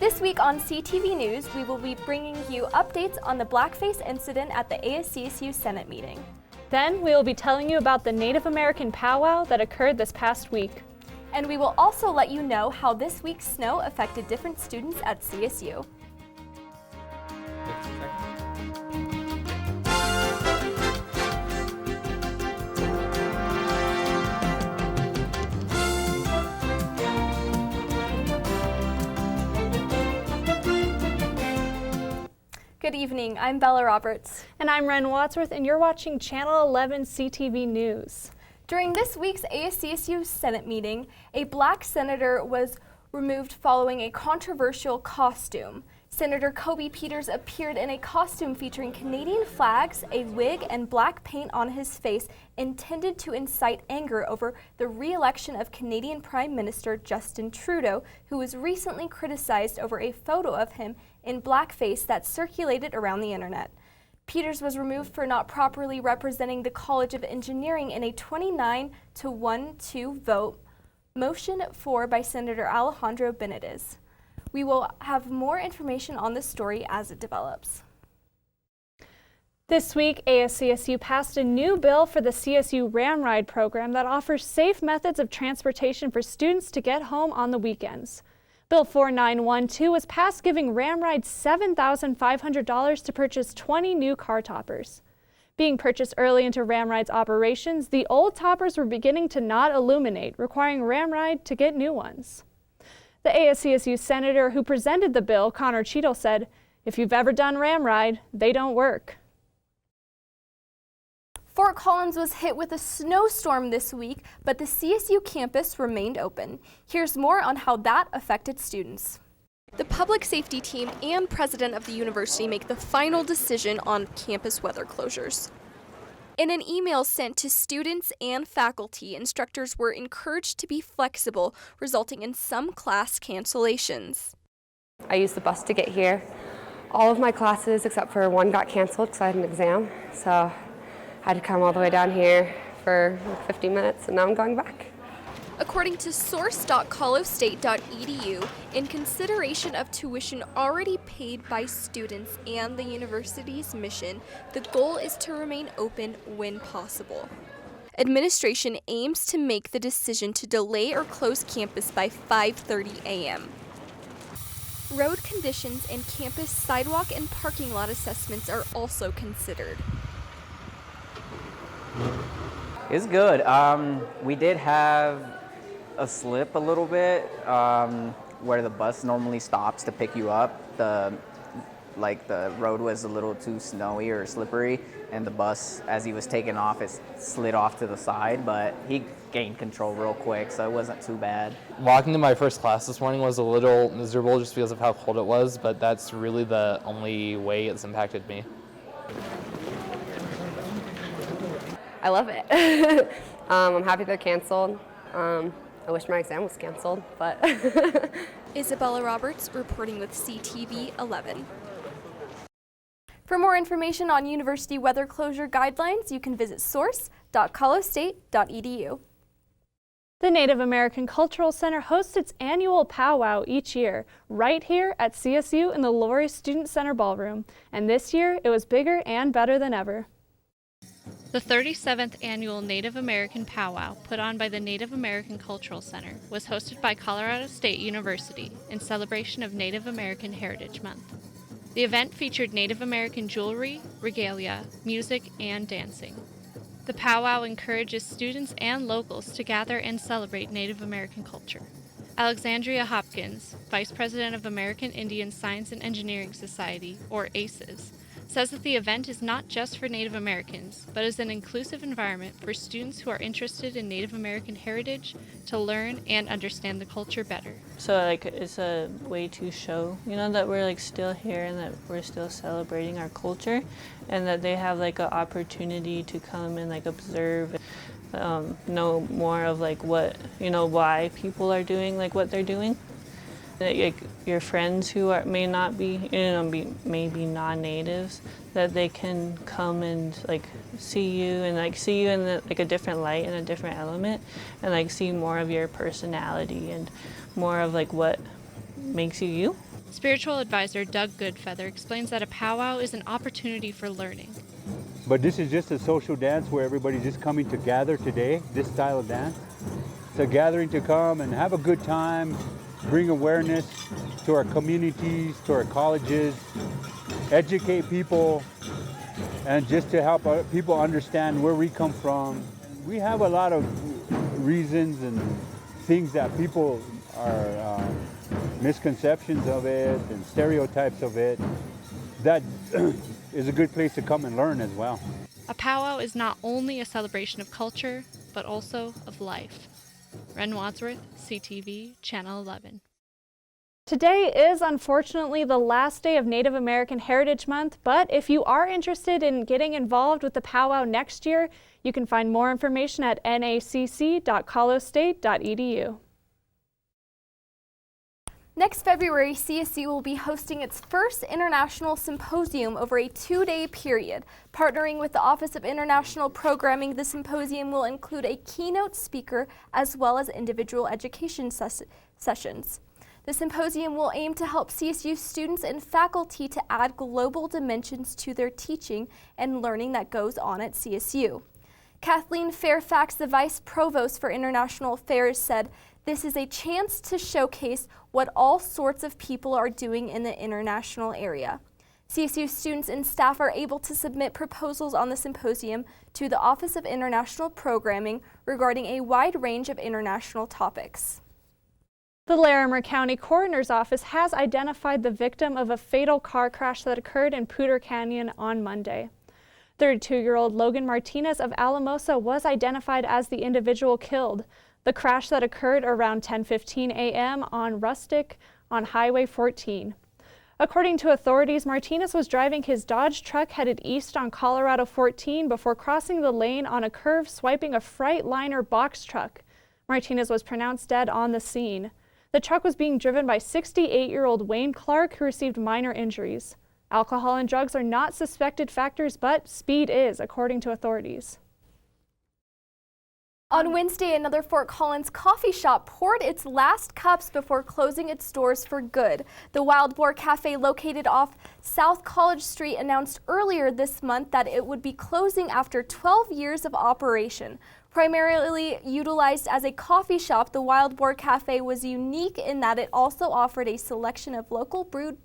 This week on CTV News, we will be bringing you updates on the Blackface incident at the ASCSU Senate meeting. Then we will be telling you about the Native American Pow Wow that occurred this past week. And we will also let you know how this week's snow affected different students at CSU. Good evening, I'm Bella Roberts. And I'm Ren Wadsworth, and you're watching Channel 11 CTV News. During this week's ASCSU Senate meeting, a black senator was removed following a controversial costume. Senator Kobe Peters appeared in a costume featuring Canadian flags, a wig, and black paint on his face intended to incite anger over the re-election of Canadian Prime Minister Justin Trudeau, who was recently criticized over a photo of him in blackface that circulated around the internet. Peters was removed for not properly representing the College of Engineering in a 29-1-2 vote, motion for by Senator Alejandro Benitez. We will have more information on this story as it develops. This week, ASCSU passed a new bill for the CSU Ram Ride program that offers safe methods of transportation for students to get home on the weekends. Bill 4912 was passed, giving Ram Ride $7,500 to purchase 20 new car toppers. Being purchased early into Ram Ride's operations, the old toppers were beginning to not illuminate, requiring Ram Ride to get new ones. The ASCSU senator who presented the bill, Connor Cheadle, said, "If you've ever done Ram Ride, they don't work." Fort Collins was hit with a snowstorm this week, but the CSU campus remained open. Here's more on how that affected students. The public safety team and president of the university make the final decision on campus weather closures. In an email sent to students and faculty, instructors were encouraged to be flexible, resulting in some class cancellations. I used the bus to get here. All of my classes except for one got canceled because I had an exam, so I had to come all the way down here for like 50 minutes, and now I'm going back. According to source.colostate.edu, in consideration of tuition already paid by students and the university's mission, the goal is to remain open when possible. Administration aims to make the decision to delay or close campus by 5:30 a.m. Road conditions and campus sidewalk and parking lot assessments are also considered. It's good. We did have a slip a little bit where the bus normally stops to pick you up. The road was a little too snowy or slippery, and the bus, as he was taking off, it slid off to the side, but he gained control real quick, so it wasn't too bad. Walking to my first class this morning was a little miserable just because of how cold it was, but that's really the only way it's impacted me. I love it. I'm happy they're canceled. I wish my exam was canceled, but. Isabella Roberts reporting with CTV 11. For more information on university weather closure guidelines, you can visit source.colostate.edu. The Native American Cultural Center hosts its annual powwow each year, right here at CSU in the Laurie Student Center Ballroom. And this year, it was bigger and better than ever. The 37th Annual Native American Pow Wow, put on by the Native American Cultural Center, was hosted by Colorado State University in celebration of Native American Heritage Month. The event featured Native American jewelry, regalia, music, and dancing. The powwow encourages students and locals to gather and celebrate Native American culture. Alexandria Hopkins, Vice President of American Indian Science and Engineering Society, or ACES, says that the event is not just for Native Americans, but is an inclusive environment for students who are interested in Native American heritage to learn and understand the culture better. So it's a way to show, that we're still here and that we're still celebrating our culture, and that they have an opportunity to come and observe, know more of what, why people are doing what they're doing. Your friends who may not be, maybe non-natives, that they can come and see you and see you in a different light and a different element, and see more of your personality and more of what makes you you. Spiritual advisor Doug Goodfeather explains that a powwow is an opportunity for learning. But this is just a social dance where everybody's just coming to gather today, this style of dance. It's a gathering to come and have a good time, bring awareness to our communities, to our colleges, educate people, and just to help people understand where we come from. We have a lot of reasons and things that people are misconceptions of it and stereotypes of it. That is a good place to come and learn as well. A powwow is not only a celebration of culture, but also of life. Ren Wadsworth, CTV, Channel 11. Today is unfortunately the last day of Native American Heritage Month, but if you are interested in getting involved with the powwow next year, you can find more information at nacc.colostate.edu. Next February, CSU will be hosting its first international symposium over a 2-day period. Partnering with the Office of International Programming, the symposium will include a keynote speaker as well as individual education sessions. The symposium will aim to help CSU students and faculty to add global dimensions to their teaching and learning that goes on at CSU. Kathleen Fairfax, the Vice Provost for International Affairs, said, "This is a chance to showcase what all sorts of people are doing in the international area." CSU students and staff are able to submit proposals on the symposium to the Office of International Programming regarding a wide range of international topics. The Larimer County Coroner's Office has identified the victim of a fatal car crash that occurred in Poudre Canyon on Monday. 32-year-old Logan Martinez of Alamosa was identified as the individual killed. The crash that occurred around 10:15 a.m. on Rustic on Highway 14. According to authorities, Martinez was driving his Dodge truck headed east on Colorado 14 before crossing the lane on a curve, swiping a Freightliner box truck. Martinez was pronounced dead on the scene. The truck was being driven by 68-year-old Wayne Clark, who received minor injuries. Alcohol and drugs are not suspected factors, but speed is, according to authorities. On Wednesday, another Fort Collins coffee shop poured its last cups before closing its doors for good. The Wild Boar Cafe, located off South College Street, announced earlier this month that it would be closing after 12 years of operation. Primarily utilized as a coffee shop, the Wild Boar Cafe was unique in that it also offered a selection of local brewed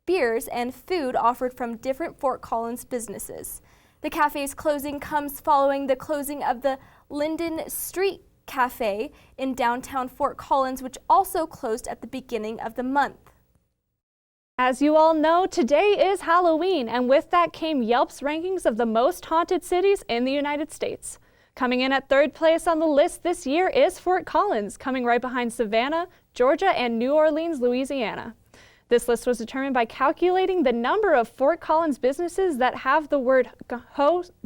beers and food offered from different Fort Collins businesses. The cafe's closing comes following the closing of the Linden Street Cafe in downtown Fort Collins, which also closed at the beginning of the month. As you all know, today is Halloween, and with that came Yelp's rankings of the most haunted cities in the United States. Coming in at third place on the list this year is Fort Collins, coming right behind Savannah, Georgia, and New Orleans, Louisiana. This list was determined by calculating the number of Fort Collins businesses that have the word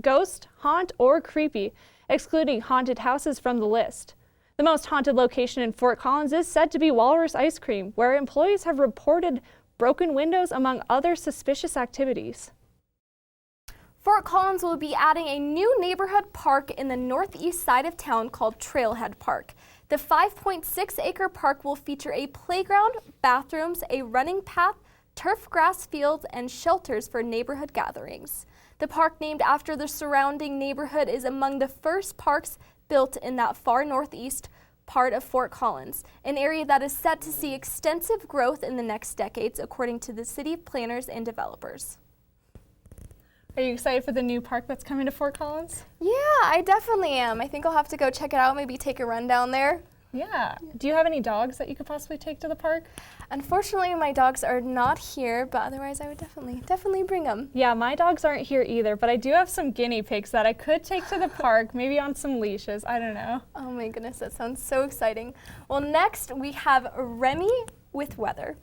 ghost, haunt, or creepy, excluding haunted houses from the list. The most haunted location in Fort Collins is said to be Walrus Ice Cream, where employees have reported broken windows among other suspicious activities. Fort Collins will be adding a new neighborhood park in the northeast side of town called Trailhead Park. The 5.6-acre park will feature a playground, bathrooms, a running path, turf grass fields, and shelters for neighborhood gatherings. The park, named after the surrounding neighborhood, is among the first parks built in that far northeast part of Fort Collins, an area that is set to see extensive growth in the next decades, according to the city planners and developers. Are you excited for the new park that's coming to Fort Collins? Yeah, I definitely am. I think I'll have to go check it out, maybe take a run down there. Yeah. Do you have any dogs that you could possibly take to the park? Unfortunately, my dogs are not here, but otherwise I would definitely bring them. Yeah, my dogs aren't here either, but I do have some guinea pigs that I could take to the park, maybe on some leashes. I don't know. Oh my goodness, that sounds so exciting. Well, next we have Remy with weather.